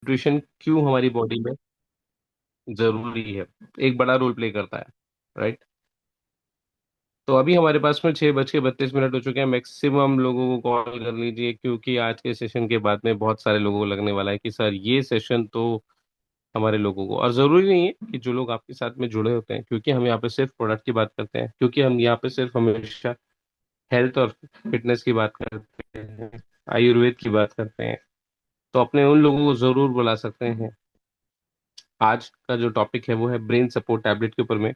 Nutrition क्यों हमारी body में जरूरी है, एक बड़ा रोल प्ले करता है, राइट। तो अभी हमारे पास में 6:32 हो चुके हैं। मैक्सिमम लोगों को कॉल कर लीजिए, क्योंकि आज के सेशन के बाद में बहुत सारे लोगों को लगने वाला है कि सर ये सेशन तो हमारे लोगों को, और जरूरी नहीं है कि जो लोग आपके साथ में जुड़े होते हैं, क्योंकि हम यहाँ पे सिर्फ प्रोडक्ट की बात करते हैं, क्योंकि हम यहाँ पे सिर्फ हमेशा हेल्थ और फिटनेस की बात करते हैं, आयुर्वेद की बात करते हैं। तो अपने उन लोगों को जरूर बुला सकते हैं। आज का जो टॉपिक है वो है ब्रेन सपोर्ट टैबलेट के ऊपर में।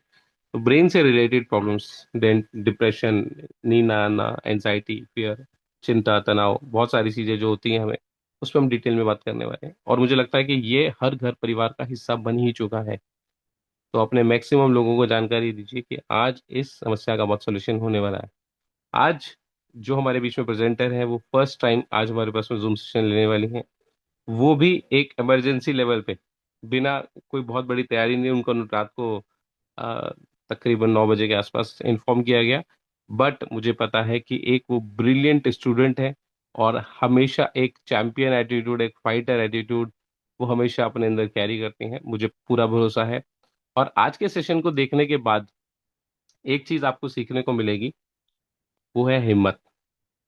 तो ब्रेन से रिलेटेड प्रॉब्लम्स, डिप्रेशन, नींद ना आना, एंजाइटी, फियर, चिंता, तनाव, बहुत सारी चीजें जो होती हैं हमें, उस पर हम डिटेल में बात करने वाले हैं। और मुझे लगता है कि ये हर घर परिवार का हिस्सा बन ही चुका है। तो अपने मैक्सिमम लोगों को जानकारी दीजिए कि आज इस समस्या का बहुत सोल्यूशन होने वाला है। आज जो हमारे बीच में प्रेजेंटर है वो फर्स्ट टाइम आज हमारे पास में जूम सेशन लेने वाली है, वो भी एक इमरजेंसी लेवल पे, बिना कोई बहुत बड़ी तैयारी नहीं। उनको रात को अ, तकरीबन 9 बजे के आसपास इन्फॉर्म किया गया। बट मुझे पता है कि एक वो ब्रिलियंट स्टूडेंट है, और हमेशा एक चैंपियन एटीट्यूड, एक फाइटर एटीट्यूड वो हमेशा अपने अंदर कैरी करती हैं, मुझे पूरा भरोसा है। और आज के सेशन को देखने के बाद एक चीज आपको सीखने को मिलेगी, वो है हिम्मत,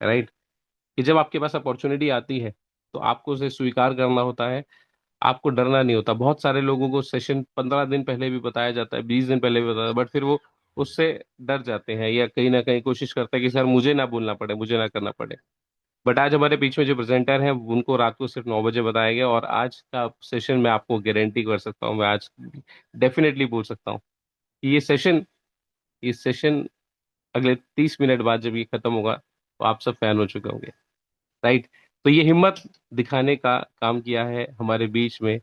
राइट। कि जब आपके पास अपॉर्चुनिटी आती है तो आपको उसे स्वीकार करना होता है, आपको डरना नहीं होता। बहुत सारे लोगों को सेशन 15 दिन पहले भी बताया जाता है, 20 दिन पहले भी बताया, बट फिर वो उससे डर जाते हैं, या कहीं ना कहीं कोशिश करते हैं कि सर मुझे ना बोलना पड़े, मुझे ना करना पड़े। बट आज हमारे बीच में जो प्रेजेंटर हैं उनको रात को सिर्फ 9 बजे बताया गया, और आज का सेशन मैं आपको गारंटी कर सकता हूँ, मैं आज डेफिनेटली बोल सकता हूँ कि ये सेशन अगले 30 मिनट बाद जब ये खत्म होगा तो आप सब फैन हो चुके होंगे, राइट। तो ये हिम्मत दिखाने का काम किया है हमारे बीच में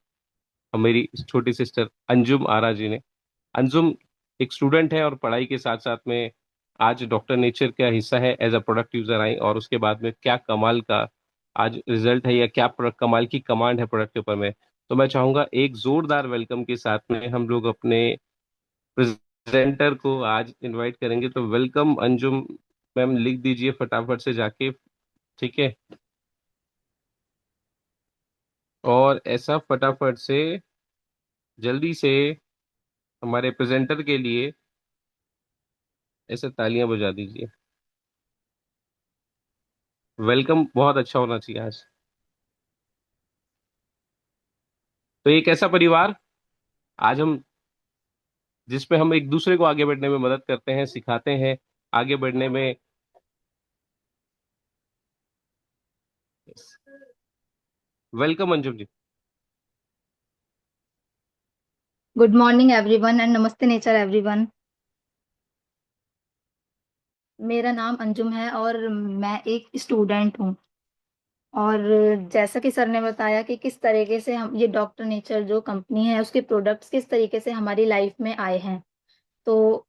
हमारी छोटी सिस्टर अंजुम आरा जी ने। अंजुम एक स्टूडेंट है, और पढ़ाई के साथ साथ में आज डॉक्टर नेचर का हिस्सा है, as a product user I, और उसके बाद में क्या कमाल का आज रिजल्ट है, या क्या कमाल की कमांड है प्रोडक्ट के ऊपर में। तो मैं चाहूंगा एक जोरदार वेलकम के साथ में हम लोग अपने प्रेजेंटर को आज इनवाइट करेंगे। तो वेलकम अंजुम मैम, लिख दीजिए फटाफट से जाके, ठीक है। और ऐसा फटाफट से जल्दी से हमारे प्रेजेंटर के लिए ऐसे तालियां बजा दीजिए। वेलकम बहुत अच्छा होना चाहिए आज। तो एक ऐसा परिवार आज हम, जिसमें हम एक दूसरे को आगे बढ़ने में मदद करते हैं, सिखाते हैं आगे बढ़ने में। Welcome Anjum ji. Good morning everyone and namaste nature everyone. मेरा नाम अंजुम है और मैं एक स्टूडेंट हूँ। और जैसा कि सर ने बताया कि किस तरीके से हम ये डॉक्टर नेचर जो कंपनी है उसके प्रोडक्ट्स किस तरीके से हमारी लाइफ में आए हैं, तो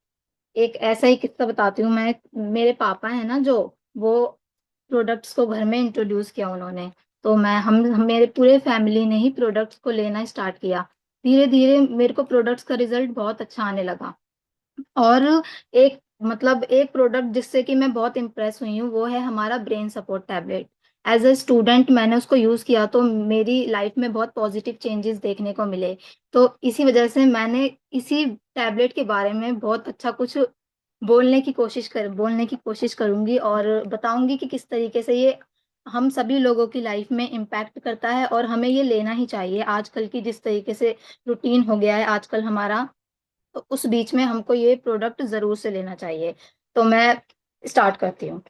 एक ऐसा ही किस्सा बताती हूँ मैं। मेरे पापा है ना, जो वो प्रोडक्ट्स को घर में इंट्रोड्यूस किया उन्होंने। तो मेरे पूरे फैमिली ने ही प्रोडक्ट्स को लेना स्टार्ट किया। धीरे धीरे मेरे को प्रोडक्ट्स का रिजल्ट बहुत अच्छा आने लगा। और एक प्रोडक्ट जिससे कि मैं बहुत इम्प्रेस हुई हूँ वो है हमारा brain support tablet. As a student मैंने उसको यूज किया तो मेरी लाइफ में बहुत पॉजिटिव चेंजेस देखने को मिले। तो इसी वजह से मैंने इसी टैबलेट के बारे में बहुत अच्छा कुछ बोलने की कोशिश करूंगी और बताऊंगी कि किस तरीके से ये हम सभी लोगों की लाइफ में इम्पैक्ट करता है और हमें ये लेना ही चाहिए। आजकल की जिस तरीके से रूटीन हो गया है आजकल हमारा, तो उस बीच में हमको ये प्रोडक्ट जरूर से लेना चाहिए। तो मैं स्टार्ट करती हूँ।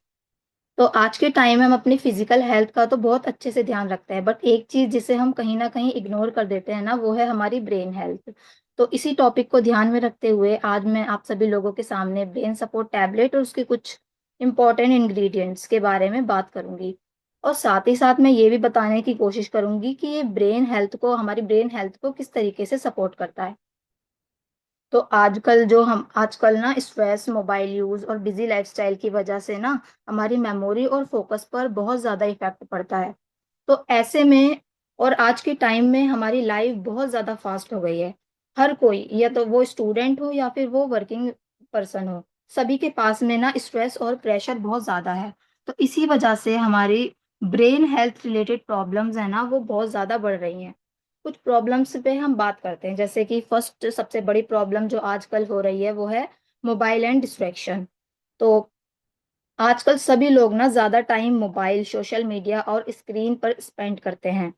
तो आज के टाइम में हम अपनी फिजिकल हेल्थ का तो बहुत अच्छे से ध्यान रखते हैं, बट एक चीज जिसे हम कहीं ना कहीं इग्नोर कर देते हैं ना, वो है हमारी ब्रेन हेल्थ। तो इसी टॉपिक को ध्यान में रखते हुए आज मैं आप सभी लोगों के सामने ब्रेन सपोर्ट टैबलेट और उसके कुछ इंपॉर्टेंट इंग्रेडिएंट्स के बारे में बात करूंगी। और साथ ही साथ मैं ये भी बताने की कोशिश करूंगी कि ये हमारी ब्रेन हेल्थ को किस तरीके से सपोर्ट करता है। तो आजकल ना स्ट्रेस, मोबाइल यूज और बिजी लाइफस्टाइल की वजह से ना हमारी मेमोरी और फोकस पर बहुत ज्यादा इफेक्ट पड़ता है। तो ऐसे में और आज के टाइम में हमारी लाइफ बहुत ज्यादा फास्ट हो गई है। हर कोई, या तो वो स्टूडेंट हो या फिर वो वर्किंग पर्सन हो, सभी के पास में ना स्ट्रेस और प्रेशर बहुत ज्यादा है। तो इसी वजह से हमारी ब्रेन हेल्थ रिलेटेड प्रॉब्लम्स है ना वो बहुत ज्यादा बढ़ रही हैं। कुछ प्रॉब्लम्स पे हम बात करते हैं, जैसे कि फर्स्ट सबसे बड़ी प्रॉब्लम जो आजकल हो रही है वो है मोबाइल एंड डिस्ट्रैक्शन। तो आजकल सभी लोग ना ज़्यादा टाइम मोबाइल, सोशल मीडिया और स्क्रीन पर स्पेंड करते हैं।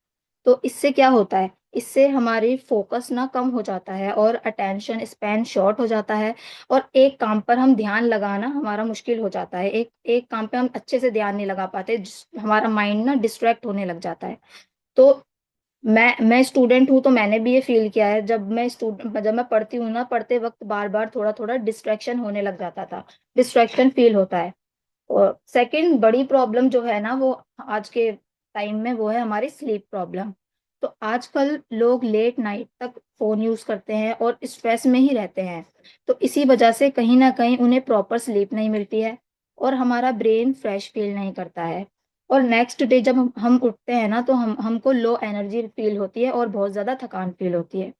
तो इससे क्या होता है, इससे हमारी फ़ोकस ना कम हो जाता है और अटेंशन स्पैन शॉर्ट हो जाता है, और एक काम पर हम ध्यान लगाना हमारा मुश्किल हो जाता है। एक एक काम पे हम अच्छे से ध्यान नहीं लगा पाते, हमारा माइंड ना डिस्ट्रैक्ट होने लग जाता है। तो मैं स्टूडेंट हूँ, तो मैंने भी ये फ़ील किया है, जब मैं पढ़ती हूँ ना, पढ़ते वक़्त बार-बार थोड़ा-थोड़ा डिस्ट्रैक्शन होने लग जाता था, डिस्ट्रैक्शन फ़ील होता है। और सेकंड बड़ी प्रॉब्लम जो है ना, वो आज के टाइम में वो है हमारी स्लीप प्रॉब्लम। तो आजकल लोग लेट नाइट तक फ़ोन यूज़ करते हैं और स्ट्रेस में ही रहते हैं। तो इसी वजह से कहीं न कहीं उन्हें प्रॉपर स्लीप नहीं मिलती है और हमारा ब्रेन फ्रेश फ़ील नहीं करता है। और नेक्स्ट डे जब हम उठते हैं ना, तो हमको लो एनर्जी फ़ील होती है और बहुत ज़्यादा थकान फ़ील होती है।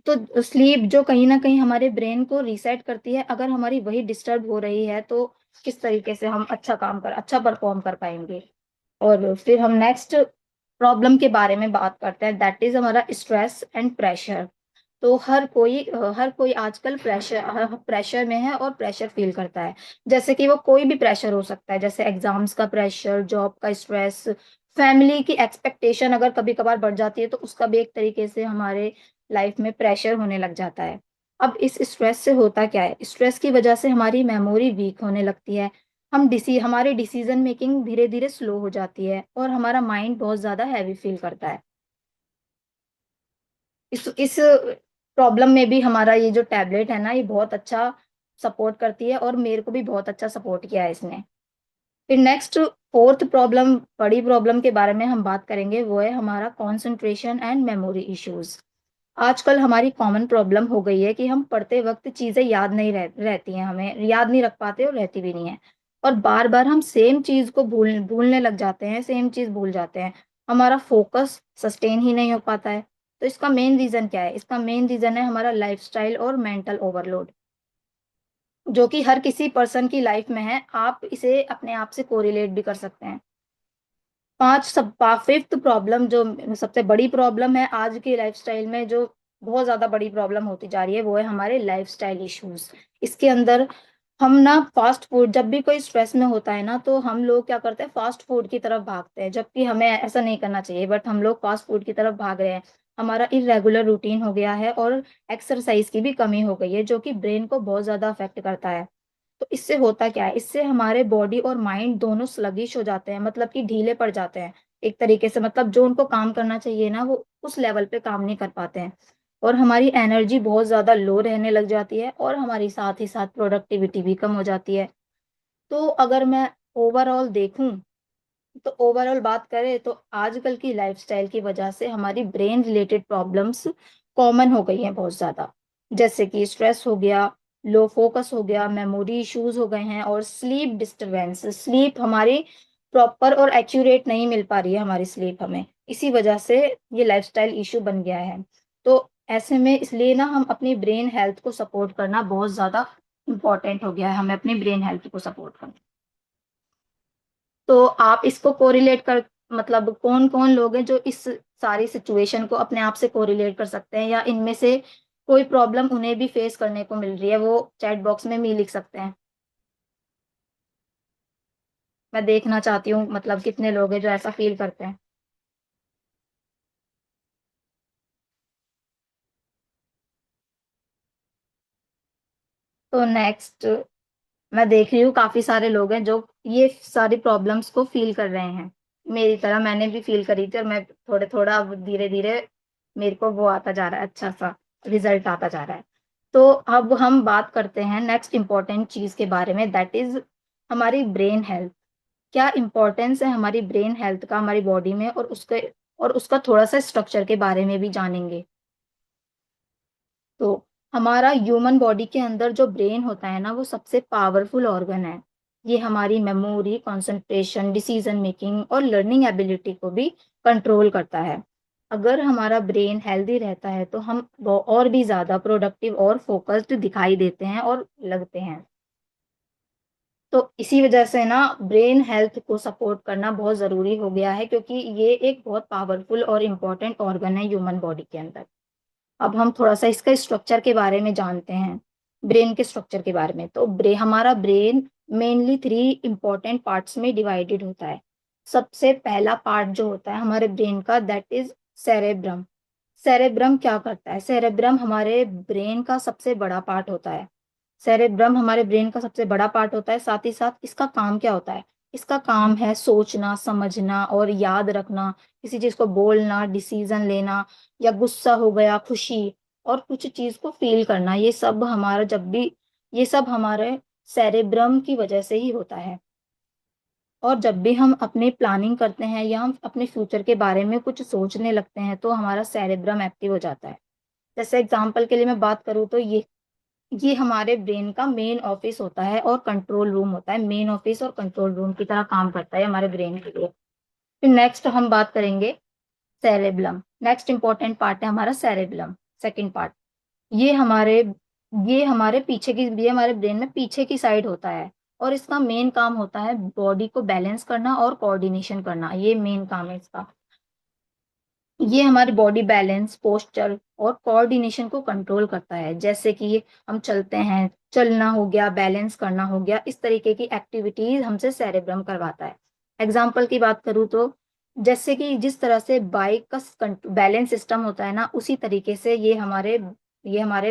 तो स्लीप जो कहीं न कहीं हमारे ब्रेन को रीसेट करती है, अगर हमारी वही डिस्टर्ब हो रही है, तो किस तरीके से हम अच्छा परफ़ॉर्म कर पाएँगे। और फिर हम नेक्स्ट प्रॉब्लम के बारे में बात करते हैं, दैट इज़ हमारा स्ट्रेस एंड प्रेशर। तो हर कोई आजकल प्रेशर में है और प्रेशर फ़ील करता है। जैसे कि वो कोई भी प्रेशर हो सकता है, जैसे एग्ज़ाम्स का प्रेशर, जॉब का स्ट्रेस, फैमिली की एक्सपेक्टेशन अगर कभी-कभार बढ़ जाती है, तो उसका भी एक तरीके से हमारे लाइफ़ में प्रेशर होने लग जाता है। अब इस स्ट्रेस से होता क्या है? स्ट्रेस की वजह से हमारी मेमोरी वीक होने लगती है। हमारी डिसीज़न मेकिंग धीरे-धीरे स्लो हो जाती है और हमारा माइंड बहुत ज़्यादा हैवी फ़ील करता है। इस प्रॉब्लम में भी हमारा ये जो टैबलेट है ना, ये बहुत अच्छा सपोर्ट करती है और मेरे को भी बहुत अच्छा सपोर्ट किया है इसने। फिर नेक्स्ट फोर्थ प्रॉब्लम, बड़ी प्रॉब्लम के बारे में हम बात करेंगे, वो है हमारा कंसंट्रेशन एंड मेमोरी इश्यूज़। आजकल हमारी कॉमन प्रॉब्लम हो गई है कि हम पढ़ते वक़्त चीज़ें याद नहीं रहती हैं, हमें याद नहीं रख पाते और रहती भी नहीं है। और बार-बार हम सेम चीज़ को भूलने लग जाते हैं, सेम चीज़ भूल जाते हैं। हमारा फ़ोकस सस्टेन ही नहीं हो पाता है। तो इसका मेन रीज़न क्या है? इसका मेन रीज़न है हमारा लाइफ़स्टाइल और मेंटल ओवरलोड, जो कि हर किसी पर्सन की लाइफ़ में है। आप इसे अपने आप से कोरिलेट भी कर सकते हैं। 5th प्रॉब्लम, जो सबसे बड़ी प्रॉब्लम है आज की लाइफ़स्टाइल में, जो बहुत ज़्यादा बड़ी प्रॉब्लम होती जा रही है, वो है हमारे लाइफ़स्टाइल इश्यूज़। इसके अंदर हम ना फ़ास्ट फूड, जब भी कोई स्ट्रेस में होता है ना, तो हम लोग क्या करते हैं, फ़ास्ट फूड की तरफ भागते हैं, जबकि हमें ऐसा नहीं करना चाहिए, बट हम लोग फ़ास्ट फूड की तरफ भाग रहे हैं। हमारा इर्रेगुलर रूटीन हो गया है और एक्सरसाइज़ की भी कमी हो गई है, जो कि ब्रेन को बहुत ज़्यादा अफ़ेक्ट करता है। तो इससे होता क्या है, इससे हमारे बॉडी और माइंड दोनों स्लगिश हो जाते हैं, मतलब कि ढीले पड़ जाते हैं। एक तरीके से, मतलब जो उनको काम करना चाहिए ना, वो उस लेवल पे काम नहीं कर पाते हैं। और हमारी एनर्जी बहुत ज़्यादा लो रहने लग जाती है और हमारी साथ ही साथ प्रोडक्टिविटी भी कम हो जाती है। तो अगर मैं ओवरऑल देखूँ, तो ओवरऑल बात करें, तो आजकल की लाइफ़स्टाइल की वजह से हमारी ब्रेन रिलेटेड प्रॉब्लम्स कॉमन हो गई हैं बहुत ज़्यादा। जैसे कि स्ट्रेस हो गया, लो फ़ोकस हो गया, मेमोरी इश्यूज़ हो गए हैं और स्लीप डिस्टर्बेंस। स्लीप हमारी प्रॉपर और एक्यूरेट नहीं मिल पा रही है, हमारी स्लीप हमें। इसी वजह से ये लाइफ़स्टाइल इश्यू बन गया है। तो ऐसे में इसलिए ना हम अपनी ब्रेन हेल्थ को सपोर्ट करना बहुत ज़्यादा इम्पोर्टेंट हो गया है, हमें अपनी ब्रेन हेल्थ को सपोर्ट करना। तो आप इसको कोरिलेट कर, मतलब कौन-कौन लोग हैं जो इस सारी सिचुएशन को अपने आप से कोरिलेट कर सकते हैं, या इनमें से कोई प्रॉब्लम उन्हें भी फेस करने को मिल रही है, वो चैट बॉक्स में भी लिख सकते हैं। मैं देखना चाहती हूँ, मतलब कितने लोग हैं जो ऐसा फ़ील करते हैं। तो नेक्स्ट मैं देख रही हूँ काफ़ी सारे लोग हैं जो ये सारी प्रॉब्लम्स को फ़ील कर रहे हैं। मेरी तरह मैंने भी फ़ील करी थी और मैं थोड़ा-थोड़ा अब धीरे-धीरे मेरे को वो आता जा रहा है, अच्छा-सा रिज़ल्ट आता जा रहा है। तो अब हम बात करते हैं नेक्स्ट इम्पोर्टेंट चीज़ के बारे में, दैट इज़ हमारी ब्रेन हेल्थ। क्या इम्पोर्टेंस है हमारी ब्रेन हेल्थ का हमारी बॉडी में, और उसका थोड़ा-सा स्ट्रक्चर के बारे में भी जानेंगे। तो हमारा ह्यूमन बॉडी के अंदर जो ब्रेन होता है ना, वो सबसे पावरफुल ऑर्गन है। ये हमारी मेमोरी, कंसंट्रेशन, डिसीजन मेकिंग और लर्निंग एबिलिटी को भी कंट्रोल करता है। अगर हमारा ब्रेन हेल्दी रहता है, तो हम और भी ज़्यादा प्रोडक्टिव और फोकस्ड दिखाई देते हैं और लगते हैं। तो इसी वजह से ना ब्रेन हेल्थ को सपोर्ट करना बहुत जरूरी हो गया है, क्योंकि ये एक बहुत पावरफुल और इम्पोर्टेंट ऑर्गन है ह्यूमन बॉडी के अंदर। अब हम थोड़ा सा इसका स्ट्रक्चर के बारे में जानते हैं, ब्रेन के स्ट्रक्चर के बारे में। तो हमारा ब्रेन मेनली 3 इंपॉर्टेंट पार्ट्स में डिवाइडेड होता है। सबसे पहला पार्ट जो होता है हमारे ब्रेन का, दैट इज सेरेब्रम। सेरेब्रम क्या करता है? सेरेब्रम हमारे ब्रेन का सबसे बड़ा पार्ट होता है। सेरेब्रम हमारे ब्रेन का सबसे बड़ा पार्ट होता है। साथ ही साथ इसका काम क्या होता है? इसका काम है सोचना, समझना और याद रखना, किसी चीज को बोलना, डिसीजन लेना, या गुस्सा हो गया, खुशी, और कुछ चीज को फील करना। ये सब हमारे सेरेब्रम की वजह से ही होता है। और जब भी हम अपनी प्लानिंग करते हैं या हम अपने फ्यूचर के बारे में कुछ सोचने लगते हैं तो हमारा सेरेब्रम एक्टिव हो जाता है। जैसे एग्जांपल के लिए मैं बात करूँ तो ये हमारे ब्रेन का मेन ऑफिस होता है और कंट्रोल रूम होता है। मेन ऑफिस और कंट्रोल रूम की तरह काम करता है हमारे ब्रेन के लिए। फिर नेक्स्ट हम बात करेंगे सेरेब्लम। नेक्स्ट इंपॉर्टेंट पार्ट है हमारा सेरेब्लम, सेकंड पार्ट। ये हमारे ये हमारे ब्रेन में पीछे की साइड होता है, और इसका मेन काम होता है बॉडी को बैलेंस करना और कोऑर्डिनेशन करना। ये मेन काम है इसका। ये हमारी बॉडी बैलेंस, पोस्चर और कोऑर्डिनेशन को कंट्रोल करता है। जैसे कि हम चलते हैं, चलना हो गया, बैलेंस करना हो गया, इस तरीके की एक्टिविटीज हमसे सेरेब्रम करवाता है। एग्जाम्पल की बात करूँ तो जैसे कि जिस तरह से बाइक का बैलेंस सिस्टम होता है ना, उसी तरीके से ये हमारे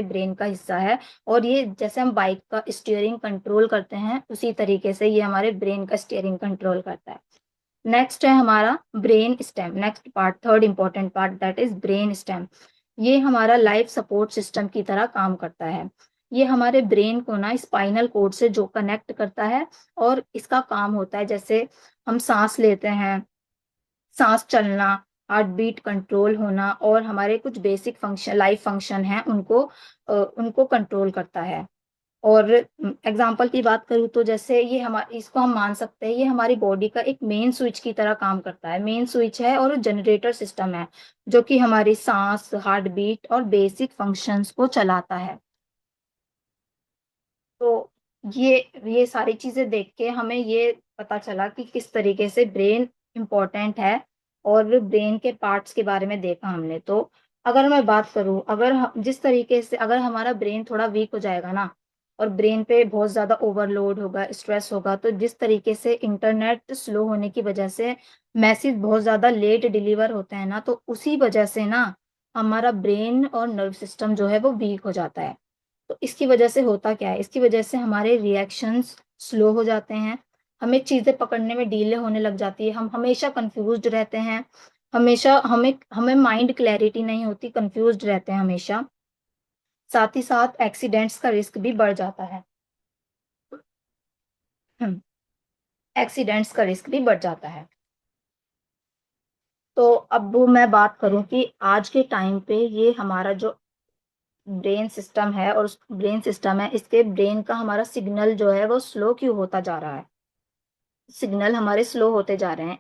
ब्रेन का हिस्सा है। और ये जैसे हम बाइक का स्टीयरिंग कंट्रोल करते हैं, उसी तरीके से ये हमारे ब्रेन का स्टीयरिंग कंट्रोल करता है। नेक्स्ट है हमारा brain stem. Next part, third important part, that is brain stem. ये हमारा लाइफ सपोर्ट सिस्टम की तरह काम करता है। ये हमारे ब्रेन को ना स्पाइनल कोड से जो कनेक्ट करता है, और इसका काम होता है जैसे हम सांस लेते हैं, सांस चलना, हार्ट बीट कंट्रोल होना, और हमारे कुछ बेसिक फंक्शन, लाइफ फंक्शन है, उनको कंट्रोल करता है। और एग्जाम्पल की बात करूँ तो जैसे इसको हम मान सकते हैं ये हमारी बॉडी का एक मेन स्विच की तरह काम करता है। मेन स्विच है और जनरेटर सिस्टम है, जो कि हमारी सांस, हार्ट बीट और बेसिक फंक्शंस को चलाता है। तो ये ये सारी चीजें देख के हमें ये पता चला कि किस तरीके से ब्रेन इम्पोर्टेंट है, और ब्रेन के पार्ट्स के बारे में देखा हमने। तो अगर मैं बात करूं, जिस तरीके से अगर हमारा ब्रेन थोड़ा वीक हो जाएगा ना, और ब्रेन पे बहुत ज्यादा ओवरलोड होगा, स्ट्रेस होगा, तो जिस तरीके से इंटरनेट स्लो होने की वजह से मैसेज बहुत ज्यादा लेट डिलीवर होते हैं ना, तो उसी वजह से ना हमारा ब्रेन और नर्व सिस्टम जो है वो वीक हो जाता है। तो इसकी वजह से होता क्या है? इसकी वजह से हमारे रिएक्शंस स्लो हो जाते हैं, हमें चीजें पकड़ने में डीले होने लग जाती है, हम हमेशा कंफ्यूज्ड रहते हैं, हमेशा हमें हमें माइंड क्लैरिटी नहीं होती, कंफ्यूज्ड रहते हैं हमेशा। साथ ही साथ एक्सीडेंट्स का रिस्क भी बढ़ जाता है। एक्सीडेंट्स का रिस्क भी बढ़ जाता है। तो अब मैं बात करूं कि आज के टाइम पे ये हमारा जो ब्रेन सिस्टम है, और ब्रेन सिस्टम है, इसके ब्रेन का हमारा सिग्नल जो है वो स्लो क्यों होता जा रहा है? सिग्नल हमारे स्लो होते जा रहे हैं,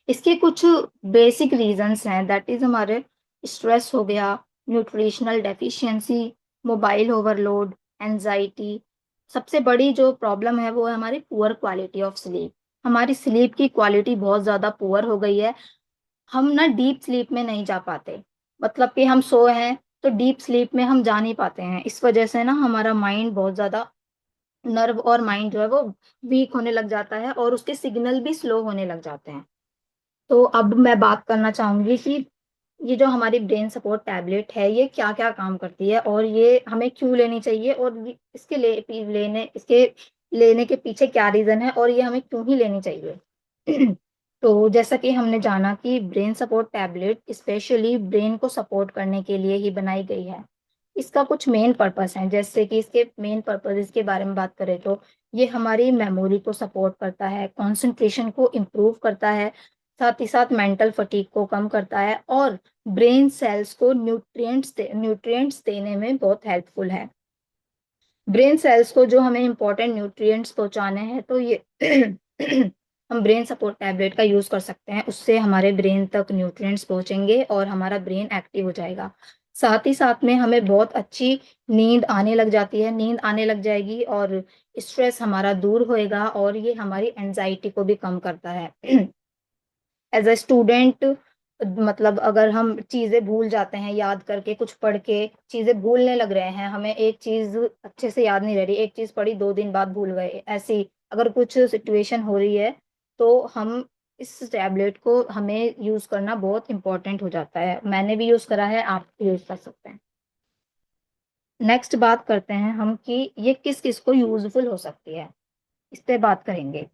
इसके कुछ बेसिक रीजंस हैं। दैट इज हमारे स्ट्रेस हो गया, nutritional deficiency, mobile overload, anxiety. सबसे बड़ी जो प्रॉब्लम है वो है हमारी पुअर क्वालिटी ऑफ स्लीप। हमारी स्लीप की क्वालिटी बहुत ज्यादा पुअर हो गई है। हम ना डीप स्लीप में नहीं जा पाते, मतलब कि हम सोए हैं तो डीप स्लीप में हम जा नहीं पाते हैं। इस वजह से ना हमारा माइंड बहुत ज्यादा, नर्व और माइंड जो है वो वीक होने लग जाता है, और उसके सिग्नल भी स्लो होने लग जाते हैं। तो अब मैं बात करना चाहूंगी कि ये जो हमारी ब्रेन सपोर्ट टैबलेट है ये क्या क्या काम करती है, और ये हमें क्यों लेनी चाहिए, और इसके लेने के पीछे क्या रीजन है, और ये हमें क्यों ही लेनी चाहिए। तो जैसा कि हमने जाना कि brain support tablet specially brain को सपोर्ट करने के लिए ही बनाई गई है। इसका कुछ मेन पर्पस है, जैसे कि इसके मेन पर्पस इसके बारे में बात करें तो ये हमारी मेमोरी को सपोर्ट करता है, कंसंट्रेशन को इम्प्रूव करता है, साथ ही साथ मेंटल फटीग को कम करता है, और ब्रेन सेल्स को न्यूट्रिएंट्स देने में बहुत हेल्पफुल है। ब्रेन सेल्स को जो हमें इंपॉर्टेंट न्यूट्रिएंट्स पहुंचाने हैं, तो ये हम ब्रेन सपोर्ट टैबलेट का यूज कर सकते हैं। उससे हमारे ब्रेन तक न्यूट्रिएंट्स पहुंचेंगे और हमारा ब्रेन एक्टिव हो जाएगा। साथ ही साथ में हमें बहुत अच्छी नींद आने लग जाती है, नींद आने लग जाएगी और स्ट्रेस हमारा दूर होएगा और ये हमारी एंजाइटी को भी कम करता है। एज अ स्टूडेंट, मतलब अगर हम चीजें भूल जाते हैं, याद करके कुछ पढ़ के चीजें भूलने लग रहे हैं, हमें एक चीज अच्छे से याद नहीं रह रही, एक चीज पढ़ी 2 दिन बाद भूल गए, ऐसी अगर कुछ सिचुएशन हो रही है, तो हम इस टैबलेट को हमें यूज करना बहुत इंपॉर्टेंट हो जाता है। मैंने भी यूज करा है, आप यूज कर सकते हैं। नेक्स्ट बात करते हैं हम कि ये किस किस को यूजफुल हो सकती है, इस पे बात करेंगे।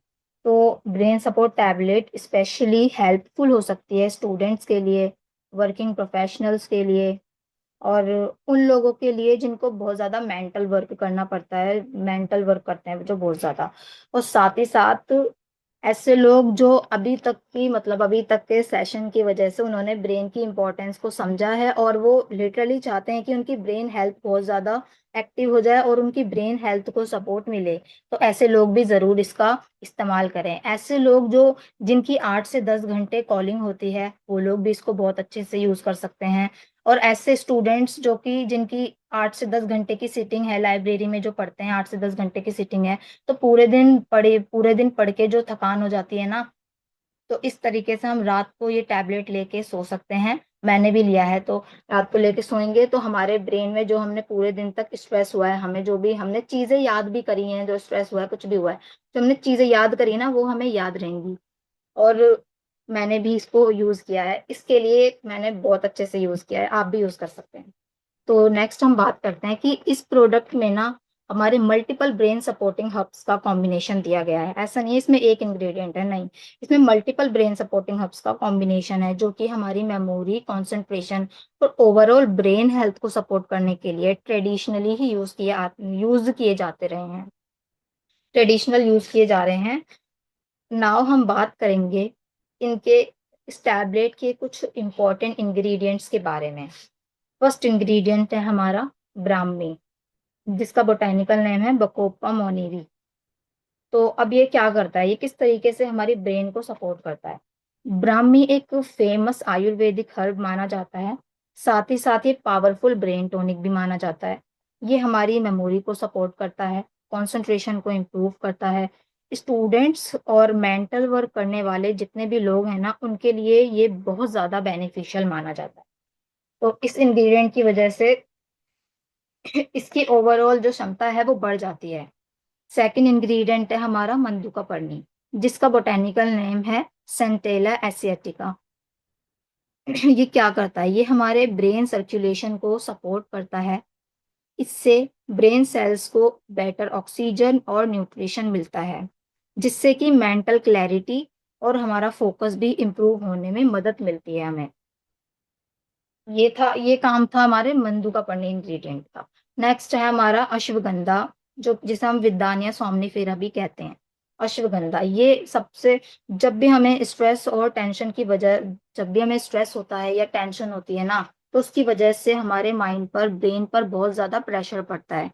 तो brain support tablet specially helpful हो सकती है स्टूडेंट्स के लिए, वर्किंग प्रोफेशनल्स के लिए, और उन लोगों के लिए जिनको बहुत ज़्यादा मेंटल वर्क करना पड़ता है, मेंटल वर्क करते हैं जो बहुत ज़्यादा। और साथ ही साथ ऐसे लोग जो अभी तक की, मतलब अभी तक के सेशन की वजह से उन्होंने ब्रेन की इम्पोर्टेंस को समझा है और वो लिटरली चाहते हैं कि उनकी ब्रेन हेल्थ बहुत ज़्यादा एक्टिव हो जाए और उनकी ब्रेन हेल्थ को सपोर्ट मिले, तो ऐसे लोग भी ज़रूर इसका इस्तेमाल करें। ऐसे लोग जो जिनकी 8 से 10 घंटे कॉलिंग होती है, वो लोग भी इसको बहुत अच्छे से यूज़ कर सकते हैं। और ऐसे स्टूडेंट्स जो कि जिनकी 8 से 10 घंटे की सिटिंग है, लाइब्रेरी में जो पढ़ते हैं 8 से 10 घंटे की सिटिंग है, तो पूरे दिन पढ़ के जो थकान हो जाती है ना, तो इस तरीके से हम रात को ये टैबलेट लेके सो सकते हैं। मैंने भी लिया है, तो रात को लेके सोएंगे तो हमारे ब्रेन में जो हमने पूरे दिन तक स्ट्रेस हुआ है, हमें जो भी हमने चीजें याद भी करी हैं, जो स्ट्रेस हुआ है, कुछ भी हुआ है, जो हमने चीजें याद करी ना, वो हमें याद रहेंगी। और मैंने भी इसको यूज किया है, इसके लिए मैंने बहुत अच्छे से यूज किया है, आप भी यूज कर सकते हैं। तो नेक्स्ट हम बात करते हैं कि इस प्रोडक्ट में ना हमारे मल्टीपल ब्रेन सपोर्टिंग हब्स का कॉम्बिनेशन दिया गया है। ऐसा नहीं है इसमें एक इंग्रेडिएंट है, नहीं, इसमें मल्टीपल ब्रेन सपोर्टिंग हब्स का कॉम्बिनेशन है, जो कि हमारी मेमोरी, कंसंट्रेशन और ओवरऑल ब्रेन हेल्थ को सपोर्ट करने के लिए ट्रेडिशनली ही यूज किए जाते रहे हैं, ट्रेडिशनल यूज किए जा रहे हैं। नाउ हम बात करेंगे इनके, इस टैबलेट के कुछ इंपॉर्टेंट इंग्रेडिएंट्स के बारे में। फर्स्ट इंग्रेडिएंट है हमारा ब्राह्मी, जिसका बोटेनिकल नेम है बकोपा मोनिरी। तो अब ये क्या करता है, ये किस तरीके से हमारी ब्रेन को सपोर्ट करता है। ब्राह्मी एक फेमस आयुर्वेदिक हर्ब माना जाता है, साथ ही साथ ये पावरफुल ब्रेन टॉनिक भी माना जाता है। ये हमारी मेमोरी को सपोर्ट करता है, कंसंट्रेशन को इम्प्रूव करता है। स्टूडेंट्स और मेंटल वर्क करने वाले जितने भी लोग हैं ना, उनके लिए ये बहुत ज़्यादा बेनिफिशियल माना जाता है। तो इस इंग्रेडिएंट की वजह से इसकी ओवरऑल जो क्षमता है वो बढ़ जाती है। सेकंड इंग्रेडिएंट है हमारा मंदुका पर्णी, जिसका बोटेनिकल नेम है सेंटेला एसियाटिका। ये क्या करता है, ये हमारे ब्रेन सर्कुलेशन को सपोर्ट करता है। इससे ब्रेन सेल्स को बेटर ऑक्सीजन और न्यूट्रिशन मिलता है, जिससे कि मेंटल क्लैरिटी और हमारा फोकस भी इम्प्रूव होने में मदद मिलती है हमें। ये काम था हमारे मंदुका पर्णी इंग्रेडिएंट का। नेक्स्ट है हमारा अश्वगंधा, जो जिसे हम विद्वान सोमनिफेरा भी कहते हैं। अश्वगंधा ये सबसे, जब भी हमें स्ट्रेस और टेंशन की वजह, जब भी हमें स्ट्रेस होता है या टेंशन होती है ना, तो उसकी वजह से हमारे माइंड पर, ब्रेन पर बहुत ज्यादा प्रेशर पड़ता है।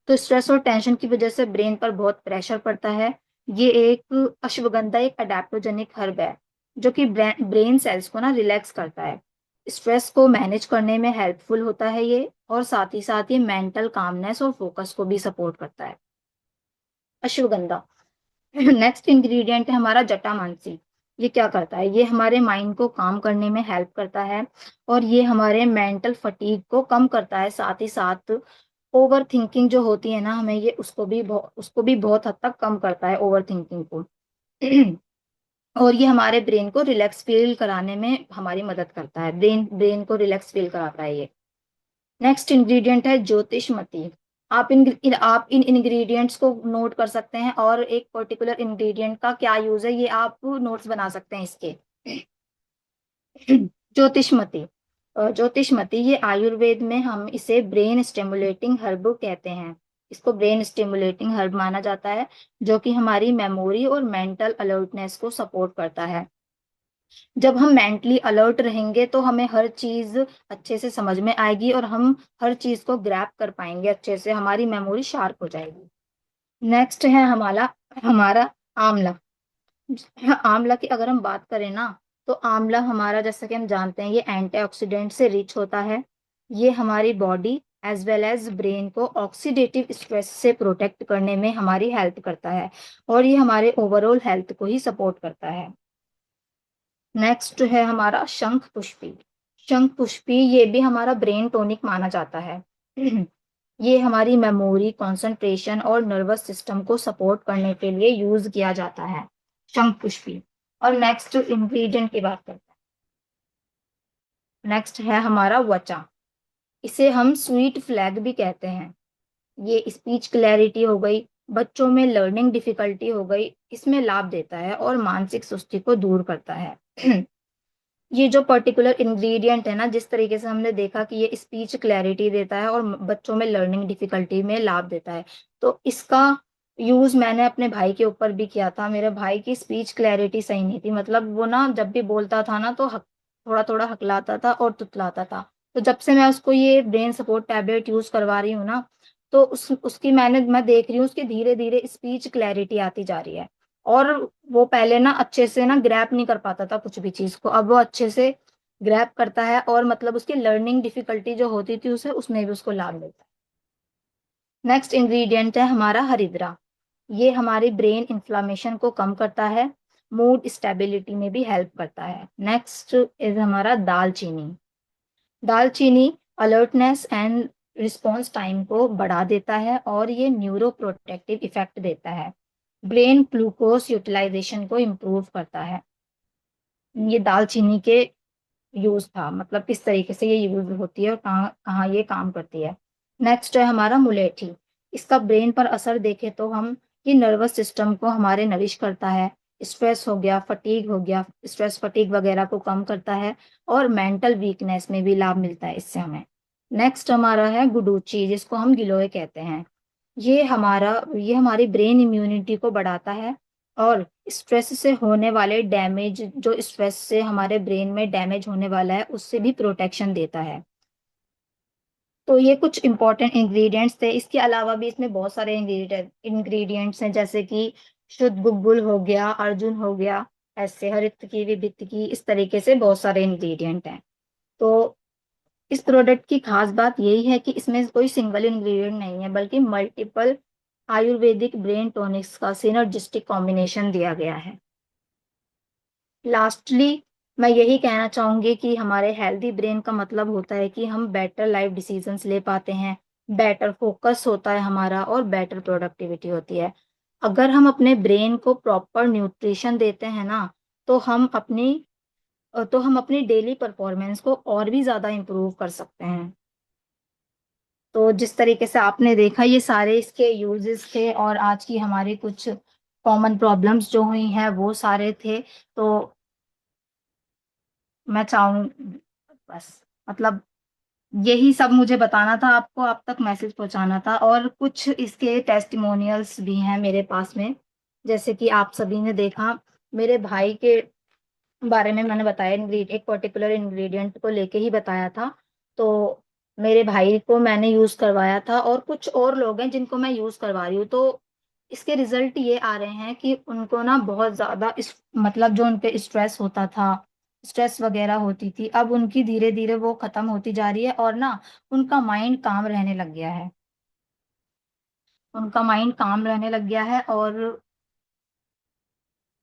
तो स्ट्रेस और टेंशन की वजह से ब्रेन पर बहुत प्रेशर पड़ता है। ये एक अश्वगंधा एक अडेप्टोजेनिक हर्ब है, जो कि ब्रेन सेल्स को ना रिलैक्स करता है, स्ट्रेस को मैनेज करने में हेल्पफुल होता है ये, और साथ ही साथ ये मेंटल कामनेस और फोकस को भी सपोर्ट करता है, अश्वगंधा। नेक्स्ट इंग्रेडिएंट है हमारा जटामांसी। ये क्या करता है, ये हमारे माइंड को काम करने में हेल्प करता है और ये हमारे मेंटल फटीग को कम करता है। साथ ही साथ ओवर थिंकिंग जो होती है ना, हमें ये उसको भी बहुत हद तक कम करता है, ओवर थिंकिंग को। और ये हमारे ब्रेन को रिलैक्स फील कराने में हमारी मदद करता है, ब्रेन ब्रेन को रिलैक्स फील कराता है ये। नेक्स्ट इंग्रेडिएंट है ज्योतिषमती। आप इन इंग्रेडिएंट्स को नोट कर सकते हैं, और एक पर्टिकुलर इंग्रेडिएंट का क्या यूज है ये आप नोट्स बना सकते हैं इसके। ज्योतिषमती, ज्योतिषमती ये आयुर्वेद में हम इसे ब्रेन स्टिमुलेटिंग हर्ब कहते हैं। इसको ब्रेन स्टिमुलेटिंग हर्ब माना जाता है, जो कि हमारी मेमोरी और मेंटल अलर्टनेस को सपोर्ट करता है। जब हम मेंटली अलर्ट रहेंगे तो हमें हर चीज अच्छे से समझ में आएगी और हम हर चीज को ग्रैब कर पाएंगे अच्छे से, हमारी मेमोरी शार्प हो जाएगी। नेक्स्ट है हमारा हमारा आंवला। आंवला की अगर हम बात करें ना, तो आंवला हमारा, जैसा कि हम जानते हैं, ये एंटीऑक्सीडेंट से रिच होता है। ये हमारी body as well as brain को ऑक्सीडेटिव स्ट्रेस से प्रोटेक्ट करने में हमारी हेल्प करता है, और ये हमारे ओवरऑल हेल्थ को ही सपोर्ट करता है। नेक्स्ट है हमारा शंख पुष्पी। शंख पुष्पी ये भी हमारा ब्रेन टॉनिक माना जाता है। ये हमारी मेमोरी, कंसंट्रेशन और नर्वस सिस्टम को सपोर्ट करने के लिए यूज किया जाता है, शंख पुष्पी। और नेक्स्ट इंग्रेडिएंट की बात करते हैं। नेक्स्ट है हमारा वचा। इसे हम स्वीट फ्लैग भी कहते हैं। ये स्पीच क्लैरिटी हो गई, बच्चों में लर्निंग डिफिकल्टी हो गई, इसमें लाभ देता है और मानसिक सुस्ती को दूर करता है। ये जो पर्टिकुलर इंग्रेडिएंट है ना, जिस तरीके से हमने देखा कि ये स्पीच क्लैरिटी देता है और बच्चों में लर्निंग डिफिकल्टी में लाभ देता है, तो इसका यूज मैंने अपने भाई के ऊपर भी किया था। मेरे भाई की स्पीच क्लैरिटी सही नहीं थी, मतलब वो ना जब भी बोलता था ना तो थोड़ा थोड़ा हकलाता था और तुतलाता था। तो जब से मैं उसको ये ब्रेन सपोर्ट टैबलेट यूज करवा रही हूँ ना, तो उसकी मैं देख रही हूँ उसकी धीरे धीरे स्पीच क्लैरिटी आती जा रही है। और वो पहले ना अच्छे से ना ग्रैप नहीं कर पाता था कुछ भी चीज को, अब वो अच्छे से ग्रैप करता है, और मतलब उसकी लर्निंग डिफिकल्टी जो होती थी उसे, उसमें भी उसको लाभ मिलता है। नेक्स्ट इंग्रेडिएंट है हमारा हरिद्रा। ये हमारी ब्रेन इन्फ्लामेशन को कम करता है, मूड स्टेबिलिटी में भी हेल्प करता है। नेक्स्ट इज हमारा दालचीनी। दालचीनी अलर्टनेस एंड रिस्पॉन्स टाइम को बढ़ा देता है और ये न्यूरो प्रोटेक्टिव इफेक्ट देता है, ब्रेन ग्लूकोज यूटिलाइजेशन को इम्प्रूव करता है। ये दालचीनी के यूज था, मतलब किस तरीके से ये यूज होती है और कहाँ कहाँ ये काम करती है। नेक्स्ट है हमारा मुलेठी। इसका ब्रेन पर असर देखे तो हम, ये नर्वस सिस्टम को हमारे नरिश करता है, स्ट्रेस हो गया, फटीग हो गया, स्ट्रेस फटीग वगैरह को कम करता है, और मेंटल वीकनेस में भी लाभ मिलता है इससे हमें। नेक्स्ट हमारा है गुडूची, जिसको हम गिलोय कहते हैं। ये हमारी ब्रेन इम्यूनिटी को बढ़ाता है, और स्ट्रेस से होने वाले डैमेज, जो स्ट्रेस से हमारे ब्रेन में डैमेज होने वाला है उससे भी प्रोटेक्शन देता है। तो ये कुछ इंपॉर्टेंट इंग्रेडिएंट्स थे। इसके अलावा भी इसमें बहुत सारे इंग्रेडिएंट्स हैं, जैसे कि शुद्ध गुग्गुल हो गया, अर्जुन हो गया, ऐसे हरित की, विभित की, इस तरीके से बहुत सारे इंग्रेडिएंट हैं। तो इस प्रोडक्ट की खास बात यही है कि इसमें कोई सिंगल इंग्रेडिएंट नहीं है, बल्कि मल्टीपल आयुर्वेदिक ब्रेन टॉनिक्स का सिनर्जिस्टिक कॉम्बिनेशन दिया गया है। लास्टली मैं यही कहना चाहूंगी कि हमारे हेल्दी ब्रेन का मतलब होता है कि हम बेटर लाइफ डिसीजंस ले पाते हैं, बेटर फोकस होता है हमारा, और बेटर प्रोडक्टिविटी होती है। अगर हम अपने ब्रेन को प्रॉपर न्यूट्रिशन देते हैं ना, तो हम अपनी डेली परफॉर्मेंस को और भी ज्यादा इम्प्रूव कर सकते हैं। तो जिस तरीके से आपने देखा, ये सारे इसके यूजेस थे, और आज की हमारी कुछ कॉमन प्रॉब्लम्स जो हुई हैं वो सारे थे। तो मैं चाहूँ, बस, मतलब यही सब मुझे बताना था आपको, आप तक मैसेज पहुंचाना था। और कुछ इसके टेस्टिमोनियल्स भी हैं मेरे पास में, जैसे कि आप सभी ने देखा, मेरे भाई के बारे में मैंने बताया, एक पर्टिकुलर इंग्रेडिएंट को लेके ही बताया था। तो मेरे भाई को मैंने यूज करवाया था, और कुछ और लोग हैं जिनको मैं यूज करवा रही हूँ। तो इसके रिजल्ट ये आ रहे हैं कि उनको ना बहुत ज्यादा मतलब जो उनके स्ट्रेस होता था, स्ट्रेस वगैरह होती थी, अब उनकी धीरे धीरे वो खत्म होती जा रही है, और ना उनका माइंड काम रहने लग गया है। उनका माइंड काम रहने लग गया है, और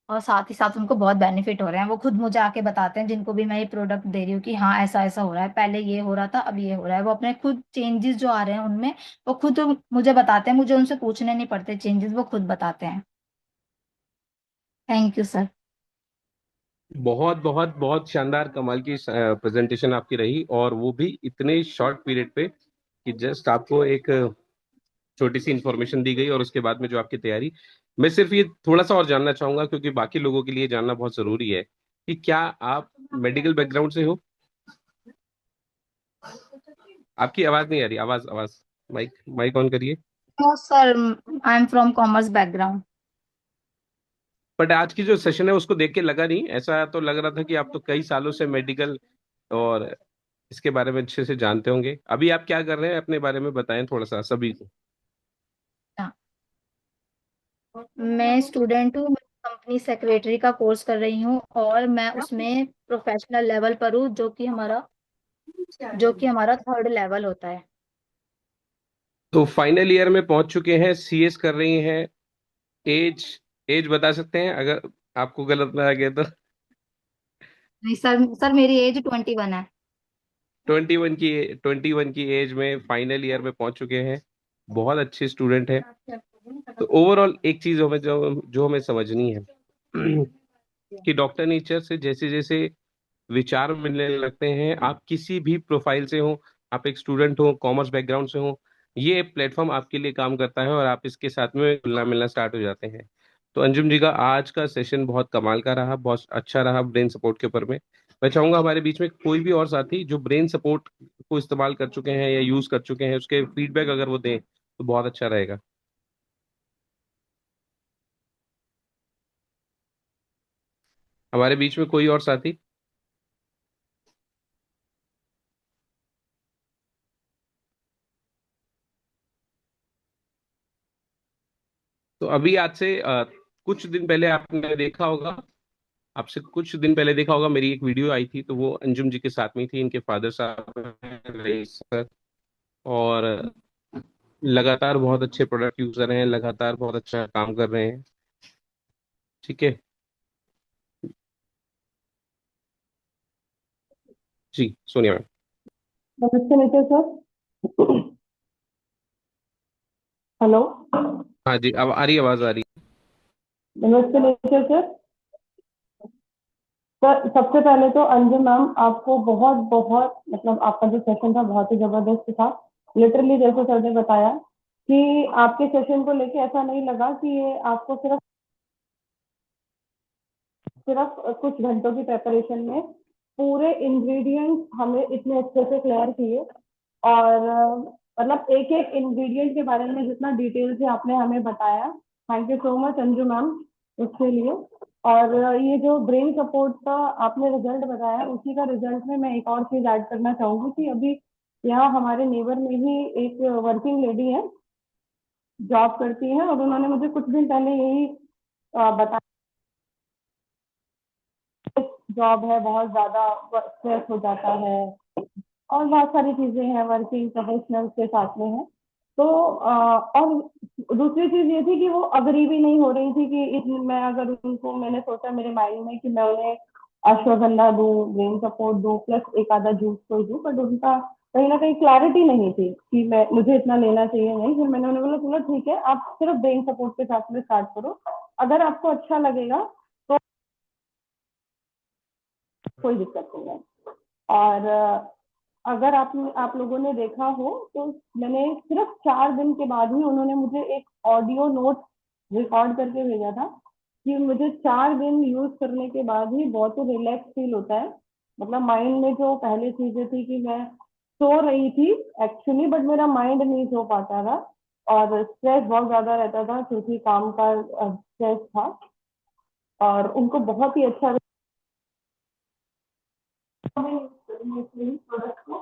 साथ ही साथ उनको बहुत बेनिफिट हो रहे हैं। वो खुद मुझे आके बताते हैं, जिनको भी मैं ये प्रोडक्ट दे रही हूँ, कि हाँ ऐसा ऐसा हो रहा है, पहले ये हो रहा था अब ये हो रहा है। वो अपने खुद चेंजेस जो आ रहे हैं उनमें, वो खुद मुझे बताते हैं, मुझे उनसे पूछने नहीं पड़ते चेंजेस, वो खुद बताते हैं। Thank you sir. बहुत बहुत बहुत शानदार कमाल की प्रेजेंटेशन आपकी रही, और वो भी इतने शॉर्ट पीरियड पे कि जस्ट आपको एक छोटी सी इंफॉर्मेशन दी गई, और उसके बाद में जो आपकी तैयारी। मैं सिर्फ ये थोड़ा सा और जानना चाहूंगा, क्योंकि बाकी लोगों के लिए जानना बहुत जरूरी है, कि क्या आप मेडिकल बैकग्राउंड से हो? आपकी आवाज नहीं आ रही, आवाज आवाज। माइक माइक ऑन करिए। No sir, I am from commerce background. But आज की जो सेशन है उसको देख के लगा नहीं, ऐसा तो लग रहा था कि आप तो कई सालों से मेडिकल और इसके बारे में अच्छे से जानते होंगे। अभी आप क्या कर रहे हैं, अपने बारे में बताएं थोड़ा सा सभी को। मैं स्टूडेंट हूँ, मैं कंपनी सेक्रेटरी का कोर्स कर रही हूँ, और मैं उसमें प्रोफेशनल लेवल पर हूँ, जो कि हमारा जो कि हमारा थर्ड लेवल होता है। तो फाइनल ईयर में पहुंच चुके हैं, सीएस कर रही हैं। एज एज बता सकते हैं अगर आपको गलत ना लगे तो? नहीं सर, सर मेरी एज 21 है। 21 की एज में फाइनल ईयर में पहुंच चुके हैं। बहुत अच्छे स्टूडेंट हैं। तो ओवरऑल एक चीज हमें जो जो हमें समझनी है कि डॉक्टर नेचर से जैसे जैसे विचार मिलने लगते हैं, आप किसी भी प्रोफाइल से हो, आप एक स्टूडेंट हो, कॉमर्स बैकग्राउंड से हो, ये प्लेटफॉर्म आपके लिए काम करता है और आप इसके साथ में मिलना मिलना स्टार्ट हो जाते हैं। तो अंजुम जी का आज का सेशन बहुत कमाल का रहा, बहुत अच्छा रहा ब्रेन सपोर्ट के ऊपर में। मैं चाहूंगा हमारे बीच में कोई भी और साथी जो ब्रेन सपोर्ट को इस्तेमाल कर चुके हैं या यूज कर चुके हैं, उसके फीडबैक अगर वो दें तो बहुत अच्छा रहेगा। हमारे बीच में कोई और साथी? तो अभी आज से कुछ दिन पहले आपने देखा होगा, आपसे कुछ दिन पहले देखा होगा, मेरी एक वीडियो आई थी, तो वो अंजुम जी के साथ में ही थी। इनके फादर साहब हैं रईस सर, और लगातार बहुत अच्छे प्रोडक्ट यूजर हैं, लगातार बहुत अच्छा काम कर रहे हैं। ठीक है। जी सोनिया मैम। नमस्ते निखिल सर। हेलो। हाँ जी, अब आ रही आवाज आ रही नमस्ते निखिल सर। सर सबसे पहले तो अंजुम मैम आपको बहुत बहुत मतलब आपका जो सेशन था बहुत ही जबरदस्त था। लिटरली जैसे सर ने बताया कि आपके सेशन को लेके ऐसा नहीं लगा कि ये आपको सिर्फ सिर्फ कुछ घंटों की प्रिपरेशन में पूरे इंग्रेडिएंट्स हमें इतने अच्छे से क्लियर किए। और मतलब एक एक इंग्रेडिएंट के बारे में जितना डिटेल से आपने हमें बताया, thank you so much Anju ma'am उसके लिए। और ये जो ब्रेन सपोर्ट का आपने रिजल्ट बताया, उसी का रिजल्ट में मैं एक और चीज ऐड करना चाहूंगी कि अभी यहाँ हमारे नेबर में ही एक वर्किंग लेडी है, जॉब करती है, और उन्होंने मुझे कुछ दिन पहले यही बताया, जॉब है बहुत ज्यादा स्ट्रेस हो जाता है और बहुत सारी चीजें हैं, वर्किंग प्रोफेशनल्स के साथ में है। तो और दूसरी चीज ये थी कि वो अग्री भी नहीं हो रही थी कि मैं अगर उनको, मैंने सोचा मेरे माइंड में कि मैं उन्हें अश्वगंधा दूं, ब्रेन सपोर्ट दूं, प्लस एक आधा जूस कोई दूं, बट उनका कहीं ना कहीं क्लैरिटी नहीं थी कि मैं, मुझे इतना लेना चाहिए नहीं। फिर मैंने उन्हें बोला चलो ठीक है, आप सिर्फ ब्रेन सपोर्ट के साथ में स्टार्ट करो, अगर आपको अच्छा लगेगा तो कोई दिक्कत नहीं है। और अगर आप लोगों ने देखा हो तो मैंने सिर्फ 4 दिन के बाद ही उन्होंने मुझे एक ऑडियो नोट रिकॉर्ड करके भेजा था कि मुझे 4 दिन यूज करने के बाद ही बहुत ही रिलैक्स फील होता है। मतलब माइंड में जो पहले चीजें थी कि मैं सो रही थी एक्चुअली, बट मेरा माइंड नहीं सो पाता था और स्ट्रेस बहुत ज्यादा रहता था क्योंकि काम का स्ट्रेस था। और उनको बहुत ही अच्छा प्रोडक्ट को।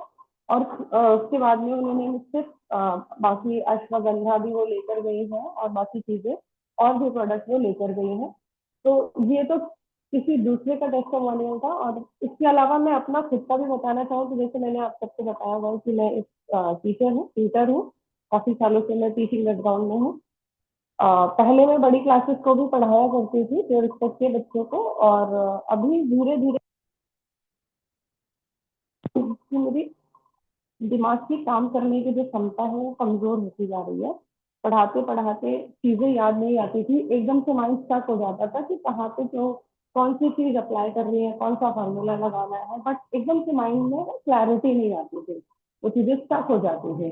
और उसके बाद में उन्होंने मुझसे बाकी अश्वगंधा भी वो लेकर गई हैं और बाकी चीजें और भी प्रोडक्ट वो लेकर गई हैं। तो ये तो किसी दूसरे का टेस्टिमोनियल था। और इसके अलावा मैं अपना खुद का भी बताना चाहूँ कि जैसे मैंने आप सबको बताया हुआ है कि मैं एक टीचर हूँ। काफी सालों से मैं टीचिंग बैकग्राउंड में हूँ। पहले मैं बड़ी क्लासेस को भी पढ़ाया करती थी, 12th तक के बच्चों को, और अभी धीरे धीरे मेरी दिमाग की काम करने की जो क्षमता है वो कमजोर होती जा रही है। पढ़ाते पढ़ाते चीजें याद नहीं आती थी, एकदम से माइंड स्टक हो जाता था कि कहाँ पे क्यों कौन सी चीज अप्लाई करनी है, कौन सा फॉर्मूला लगाना है, बट एकदम से माइंड में क्लैरिटी नहीं आती थी, वो चीजें स्टक हो जाती थी।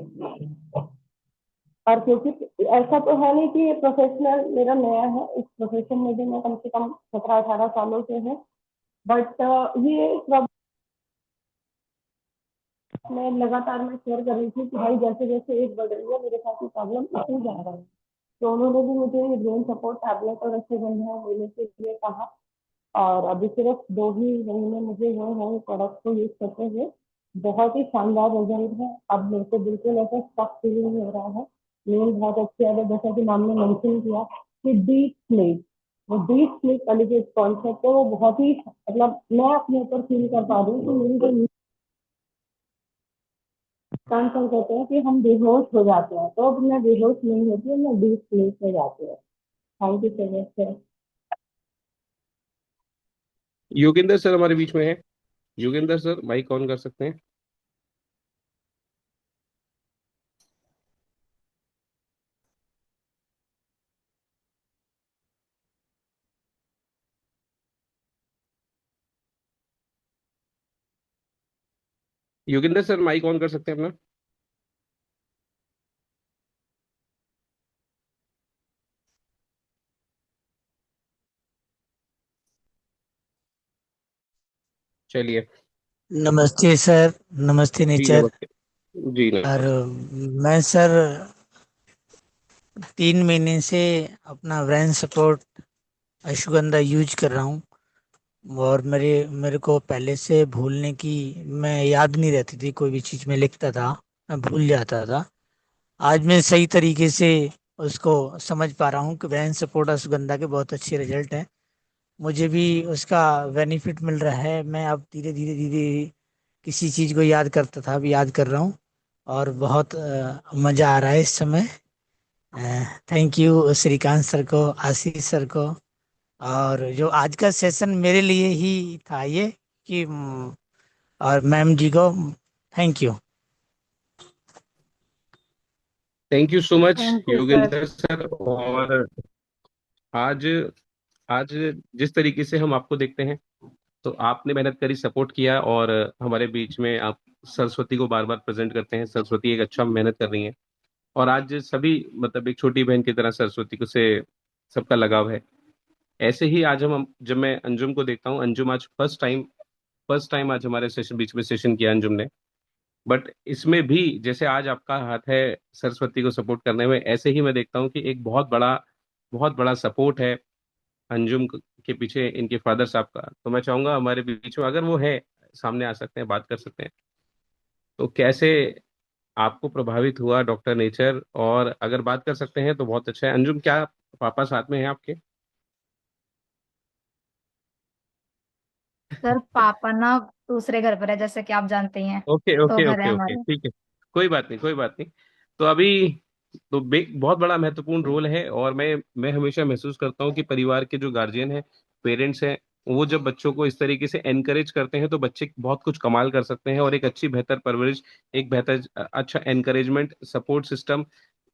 और क्योंकि ऐसा तो है नहीं कि ये प्रोफेशनल मेरा नया है, इस प्रोफेशन में भी मैं कम से कम 17-18 सालों से हूँ, बट ये मैं लगातार मैं शेयर कर रही थी कि भाई जैसे जैसे एज बढ़ रही है मेरे साथ ये प्रॉब्लम इतनी जा रहा है। तो उन्होंने भी मुझे ये ब्रेन सपोर्ट टैबलेट और अश्वगंधा लेने के लिए कहा। और अभी सिर्फ 2 ही महीने मुझे हुए हैं प्रोडक्ट को यूज करते हुए। बहुत ही शानदार रिजल्ट है, अब मेरे को बिल्कुल ऐसा स्टक फीलिंग नहीं हो रहा है। नींद बहुत अच्छी है, जैसा कि मैम ने मेंशन किया कि डीप स्लीप, वो डीप स्लीप वाली जो कॉन्सेप्ट है वो बहुत ही मतलब मैं अपने ऊपर फील कर पा रही हूँ कि मेरी जो सर कहते हैं कि हम बेहोश हो जाते हैं, तो अब मैं बेहोश नहीं होती हूँ, मैं डीप स्लीप में जाती हूँ। Thank you so much sir. Yogendra sir हमारे बीच में है। योगेंद्र सर माइक ऑन कर सकते हैं। योगेंद्र सर माइक ऑन कर सकते हैं अपना। चलिए। नमस्ते सर। नमस्ते जी नेचर। नमस्ते। जी और नमस्ते। मैं सर 3 महीने से अपना ब्रेन सपोर्ट अश्वगंधा यूज कर रहा हूँ। और मेरे को पहले से भूलने की, मैं याद नहीं रहती थी, कोई भी चीज़ में लिखता था मैं भूल जाता था। आज मैं सही तरीके से उसको समझ पा रहा हूँ कि ब्रेन सपोर्ट अश्वगंधा के बहुत अच्छे रिजल्ट हैं। मुझे भी उसका बेनिफिट मिल रहा है। मैं अब धीरे धीरे धीरे किसी चीज़ को याद करता था, अब याद कर रहा हूँ। और बहुत मज़ा आ रहा है इस समय। थैंक यू श्रीकांत सर को, आशीष सर को। और जो आज का सेशन मेरे लिए ही था ये, कि और मैम जी को thank you. Thank you so much thank you sir. Yogendra sir. और आज आज जिस तरीके से हम आपको देखते हैं, तो आपने मेहनत करी, सपोर्ट किया, और हमारे बीच में आप सरस्वती को बार बार प्रेजेंट करते हैं। सरस्वती एक अच्छा मेहनत कर रही हैं। और आज सभी मतलब एक छोटी बहन की तरह सरस्वती को से सबका लगाव है। ऐसे ही आज हम जब मैं अंजुम को देखता हूँ, अंजुम आज फर्स्ट टाइम आज हमारे सेशन बीच में सेशन किया अंजुम ने। बट इसमें भी जैसे आज आपका हाथ है सरस्वती को सपोर्ट करने में, ऐसे ही मैं देखता हूँ कि एक बहुत बड़ा सपोर्ट है अंजुम के पीछे इनके फादर साहब का। तो मैं चाहूंगा हमारे बीच में अगर वो है, सामने आ सकते हैं, बात कर सकते हैं। तो कैसे आपको प्रभावित हुआ डॉक्टर नेचर, और अगर बात कर सकते हैं तो बहुत अच्छा है। अंजुम, क्या पापा साथ में हैं आपके? सर पापा ना दूसरे घर पर है, जैसे कि आप जानते ही हैं। ओके तो ओके घर है ओके ओके, हमारे। ठीक है। कोई बात नहीं, कोई बात नहीं। तो अभी तो बहुत बड़ा महत्वपूर्ण रोल है। और मैं हमेशा महसूस करता हूँ कि परिवार के जो गार्जियन हैं, पेरेंट्स हैं, वो जब बच्चों को इस तरीके से एनकरेज करते हैं तो बच्चे बहुत कुछ कमाल कर सकते हैं। और एक अच्छी बेहतर परवरिश, एक बेहतर अच्छा एनकरेजमेंट सपोर्ट सिस्टम,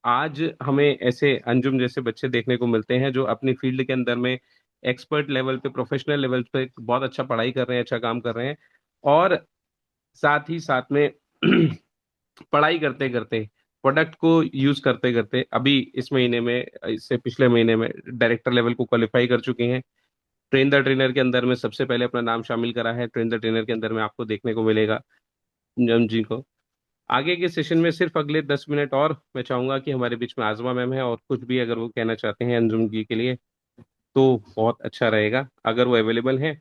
आज हमें ऐसे अंजुम जैसे बच्चे देखने को मिलते हैं जो अपनी फील्ड के अंदर में एक्सपर्ट लेवल पे, प्रोफेशनल लेवल पे बहुत अच्छा पढ़ाई कर रहे हैं, अच्छा काम कर रहे हैं। और साथ ही साथ में पढ़ाई करते करते, प्रोडक्ट को यूज करते करते, अभी इस महीने में, इससे पिछले महीने में डायरेक्टर लेवल को क्वालिफाई कर चुके हैं। ट्रेन द ट्रेनर के अंदर में सबसे पहले अपना नाम शामिल करा है। ट्रेन द ट्रेनर के अंदर में आपको देखने को मिलेगा जम जी को। आगे के सेशन में सिर्फ अगले 10 मिनट और मैं चाहूंगा कि हमारे बीच में आजमा मैम है, और कुछ भी अगर वो कहना चाहते हैं अंजुम जी के लिए तो बहुत अच्छा रहेगा, अगर वो अवेलेबल है।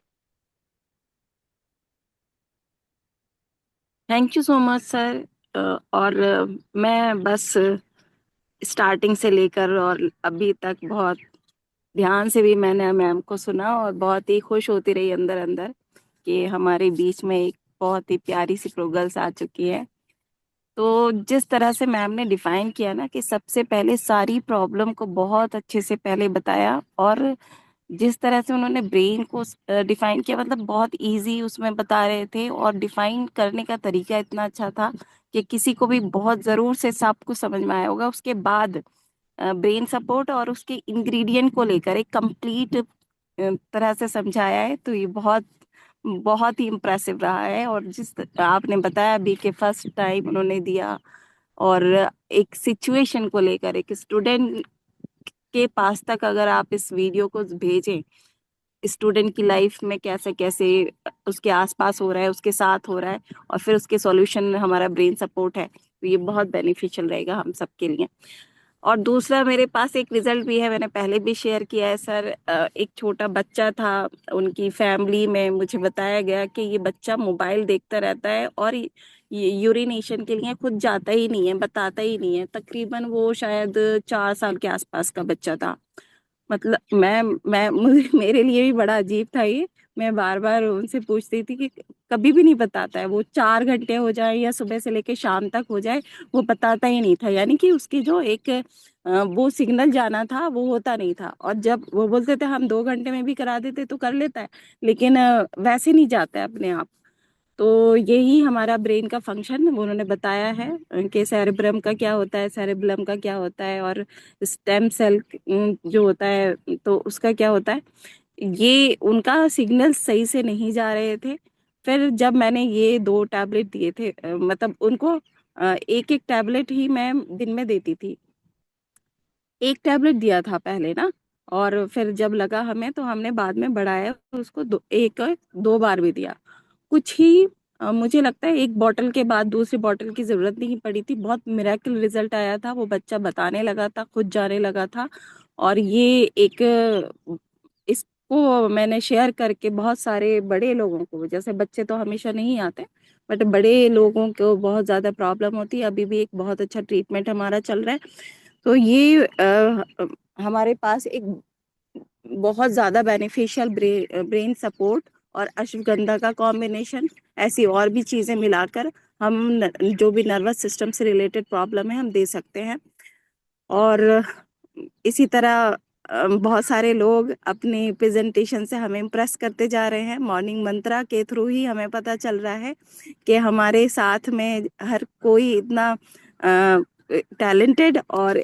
Thank you so much sir. और मैं बस स्टार्टिंग से लेकर और अभी तक बहुत ध्यान से भी मैंने मैम को सुना और बहुत ही खुश होती रही अंदर अंदर कि हमारे बीच में एक बहुत ही प्यारी सी प्रोगल्स आ चुकी है। तो जिस तरह से मैम ने डिफाइन किया ना, कि सबसे पहले सारी प्रॉब्लम को बहुत अच्छे से पहले बताया, और जिस तरह से उन्होंने ब्रेन को डिफाइन किया, मतलब बहुत इजी उसमें बता रहे थे, और डिफाइन करने का तरीका इतना अच्छा था कि किसी को भी बहुत जरूर से सब कुछ समझ में आया होगा। उसके बाद ब्रेन सपोर्ट और उसके इंग्रेडिएंट को लेकर एक कंप्लीट तरह से समझाया है। तो ये बहुत बहुत ही इम्प्रेसिव रहा है। और जिस आपने बताया अभी के फर्स्ट टाइम उन्होंने दिया, और एक सिचुएशन को लेकर एक स्टूडेंट के पास तक अगर आप इस वीडियो को भेजें, स्टूडेंट की लाइफ में कैसे कैसे उसके आसपास हो रहा है, उसके साथ हो रहा है, और फिर उसके सॉल्यूशन में हमारा ब्रेन सपोर्ट है, तो ये बहुत बेनिफिशियल रहेगा हम सबके लिए। और दूसरा, मेरे पास एक रिजल्ट भी है, मैंने पहले भी शेयर किया है सर। एक छोटा बच्चा था, उनकी फैमिली में मुझे बताया गया कि ये बच्चा मोबाइल देखता रहता है और ये यूरिनेशन के लिए खुद जाता ही नहीं है, बताता ही नहीं है। तकरीबन वो शायद 4 साल के आसपास का बच्चा था। मतलब मैं मुझे मेरे लिए भी बड़ा अजीब था ये। मैं बार बार उनसे पूछती थी कि कभी भी नहीं बताता है, वो 4 घंटे हो जाए या सुबह से लेके शाम तक हो जाए, वो बताता ही नहीं था। यानी कि उसकी जो एक वो सिग्नल जाना था वो होता नहीं था। और जब वो बोलते थे हम 2 घंटे में भी करा देते तो कर लेता है, लेकिन वैसे नहीं जाता है अपने आप। तो यही हमारा ब्रेन का फंक्शन उन्होंने बताया है कि सेरेब्रम का क्या होता है, सेरेब्रम का क्या होता है, और स्टेम सेल जो होता है तो उसका क्या होता है। ये उनका सिग्नल सही से नहीं जा रहे थे। फिर जब मैंने ये 2 टैबलेट दिए थे, मतलब उनको एक एक टैबलेट ही मैं दिन में देती थी। एक टैबलेट दिया था पहले ना, और फिर जब लगा हमें तो हमने बाद में बढ़ाया, उसको एक 2 बार भी दिया। कुछ ही मुझे लगता है एक बॉटल के बाद दूसरी बॉटल की जरूरत नहीं पड़ी थी। बहुत मिरेकल रिजल्ट आया था, वो बच्चा बताने लगा था, खुद जाने लगा था। और ये एक इसको मैंने शेयर करके बहुत सारे बड़े लोगों को, जैसे बच्चे तो हमेशा नहीं आते, बट बड़े लोगों को बहुत ज्यादा प्रॉब्लम होती है। अभी भी एक बहुत अच्छा ट्रीटमेंट हमारा चल रहा है। तो ये हमारे पास एक बहुत ज्यादा बेनिफिशियल ब्रेन सपोर्ट और अश्वगंधा का कॉम्बिनेशन, ऐसी और भी चीजें मिलाकर हम जो भी नर्वस सिस्टम से रिलेटेड प्रॉब्लम है हम दे सकते हैं। और इसी तरह बहुत सारे लोग अपनी प्रेजेंटेशन से हमें इम्प्रेस करते जा रहे हैं। मॉर्निंग मंत्रा के थ्रू ही हमें पता चल रहा है कि हमारे साथ में हर कोई इतना टैलेंटेड और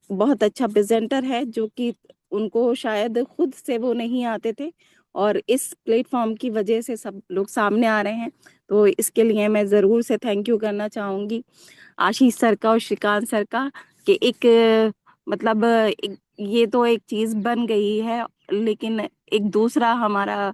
बहुत अच्छा प्रेजेंटर है, जो कि उनको शायद खुद से वो नहीं आते थे, और इस प्लेटफॉर्म की वजह से सब लोग सामने आ रहे हैं। तो इसके लिए मैं ज़रूर से थैंक यू करना चाहूँगी आशीष सर का और श्रीकांत सर का, कि एक मतलब ये तो एक चीज बन गई है, लेकिन एक दूसरा हमारा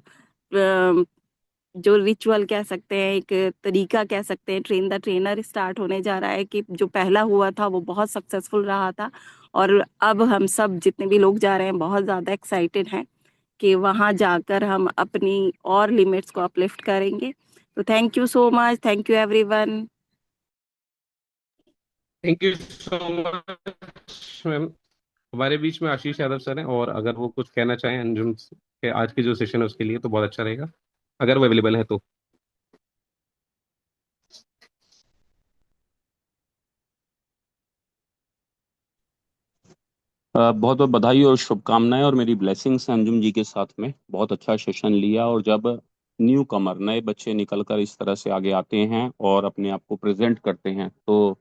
जो रिचुअल कह सकते हैं, एक तरीका कह सकते हैं, ट्रेन द ट्रेनर स्टार्ट होने जा रहा है, कि जो पहला हुआ था वो बहुत सक्सेसफुल रहा था। और अब हम सब जितने भी लोग जा रहे हैं बहुत ज्यादा एक्साइटेड हैं कि वहां जाकर हम अपनी और लिमिट्स को अपलिफ्ट करेंगे। तो thank you so much, thank you everyone. Thank you so much ma'am. हमारे बीच में आशीष यादव सर हैं, और अगर वो कुछ कहना चाहें अंजुम के आज के जो सेशन है उसके लिए तो बहुत अच्छा रहेगा, अगर वो अवेलेबल है तो। बहुत बहुत बधाई और शुभकामनाएं और मेरी ब्लेसिंग्स हैं अंजुम जी के साथ में। बहुत अच्छा सेशन लिया। और जब न्यू कमर नए बच्चे निकल कर इस तरह से आगे आते हैं और अपने आप को प्रेजेंट करते हैं तो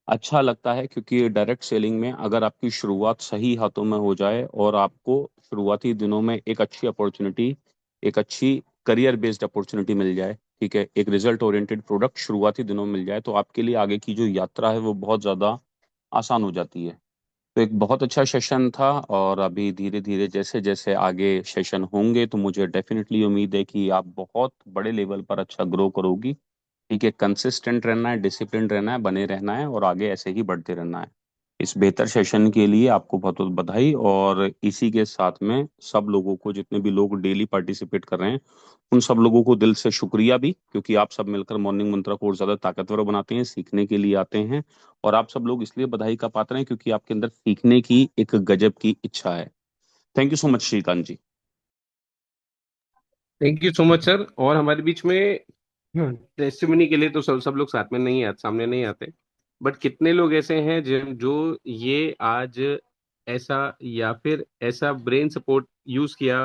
अच्छा लगता है, क्योंकि डायरेक्ट सेलिंग में अगर आपकी शुरुआत सही हाथों में हो जाए और आपको शुरुआती दिनों में एक अच्छी अपॉर्चुनिटी, एक अच्छी करियर बेस्ड अपॉर्चुनिटी मिल जाए, ठीक है, एक रिजल्ट ओरिएंटेड प्रोडक्ट शुरुआती दिनों में मिल जाए, तो आपके लिए आगे की जो यात्रा है वो बहुत ज़्यादा आसान हो जाती है। तो एक बहुत अच्छा सेशन था। और अभी धीरे धीरे जैसे जैसे आगे सेशन होंगे तो मुझे डेफिनेटली उम्मीद है कि आप बहुत बड़े लेवल पर अच्छा ग्रो करोगी। ठीक है, कंसिस्टेंट रहना है, डिसिप्लिन रहना है, बने रहना है और आगे ऐसे ही बढ़ते रहना है। इस बेहतर सेशन के लिए आपको बहुत बहुत बधाई। और इसी के साथ में सब लोगों को, जितने भी लोग डेली पार्टिसिपेट कर रहे हैं, उन सब लोगों को दिल से शुक्रिया भी, क्योंकि आप सब मिलकर मॉर्निंग मंत्रा को और ज्यादा ताकतवर बनाते हैं, सीखने के लिए आते हैं। और आप सब लोग इसलिए बधाई का पात्र हैं क्योंकि आपके अंदर सीखने की एक गजब की इच्छा है। Thank you so much Shrikant ji. Thank you so much sir. और हमारे बीच में टेस्टिमनी के लिए तो सब सब लोग साथ में नहीं आते, सामने नहीं आते, बट कितने लोग ऐसे हैं जिन जो ये आज ऐसा या फिर ऐसा ब्रेन सपोर्ट यूज किया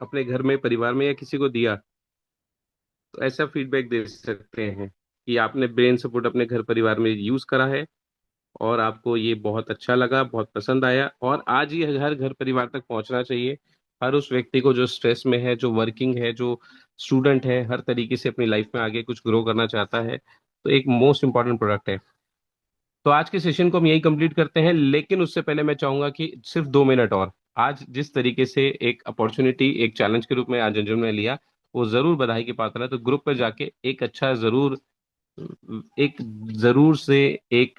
अपने घर में, परिवार में, या किसी को दिया, तो ऐसा फीडबैक दे सकते हैं कि आपने ब्रेन सपोर्ट अपने घर परिवार में यूज करा है और आपको ये बहुत अच्छा लगा, बहुत पसंद आया, और आज ये हर घर परिवार तक पहुंचना चाहिए। हर उस व्यक्ति को जो स्ट्रेस में है, जो वर्किंग है, जो स्टूडेंट है, हर तरीके से अपनी लाइफ में आगे कुछ ग्रो करना चाहता है, तो एक मोस्ट इंपॉर्टेंट प्रोडक्ट है। तो आज के सेशन को हम यही कंप्लीट करते हैं, लेकिन उससे पहले मैं चाहूंगा कि सिर्फ 2 मिनट और, आज जिस तरीके से एक अपॉर्चुनिटी, एक चैलेंज के रूप में आज अंजुम ने लिया, वो जरूर बधाई के पात्र है। तो ग्रुप पे जाके एक अच्छा जरूर, एक जरूर से एक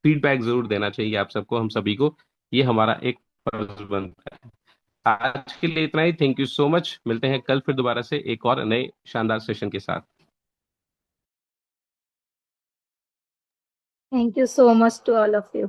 फीडबैक जरूर देना चाहिए आप सबको, हम सभी को। ये हमारा एक फर्ज बनता है। आज के लिए इतना ही। Thank you so much. मिलते हैं कल फिर दोबारा से एक और नए शानदार सेशन के साथ। Thank you so much to all of you.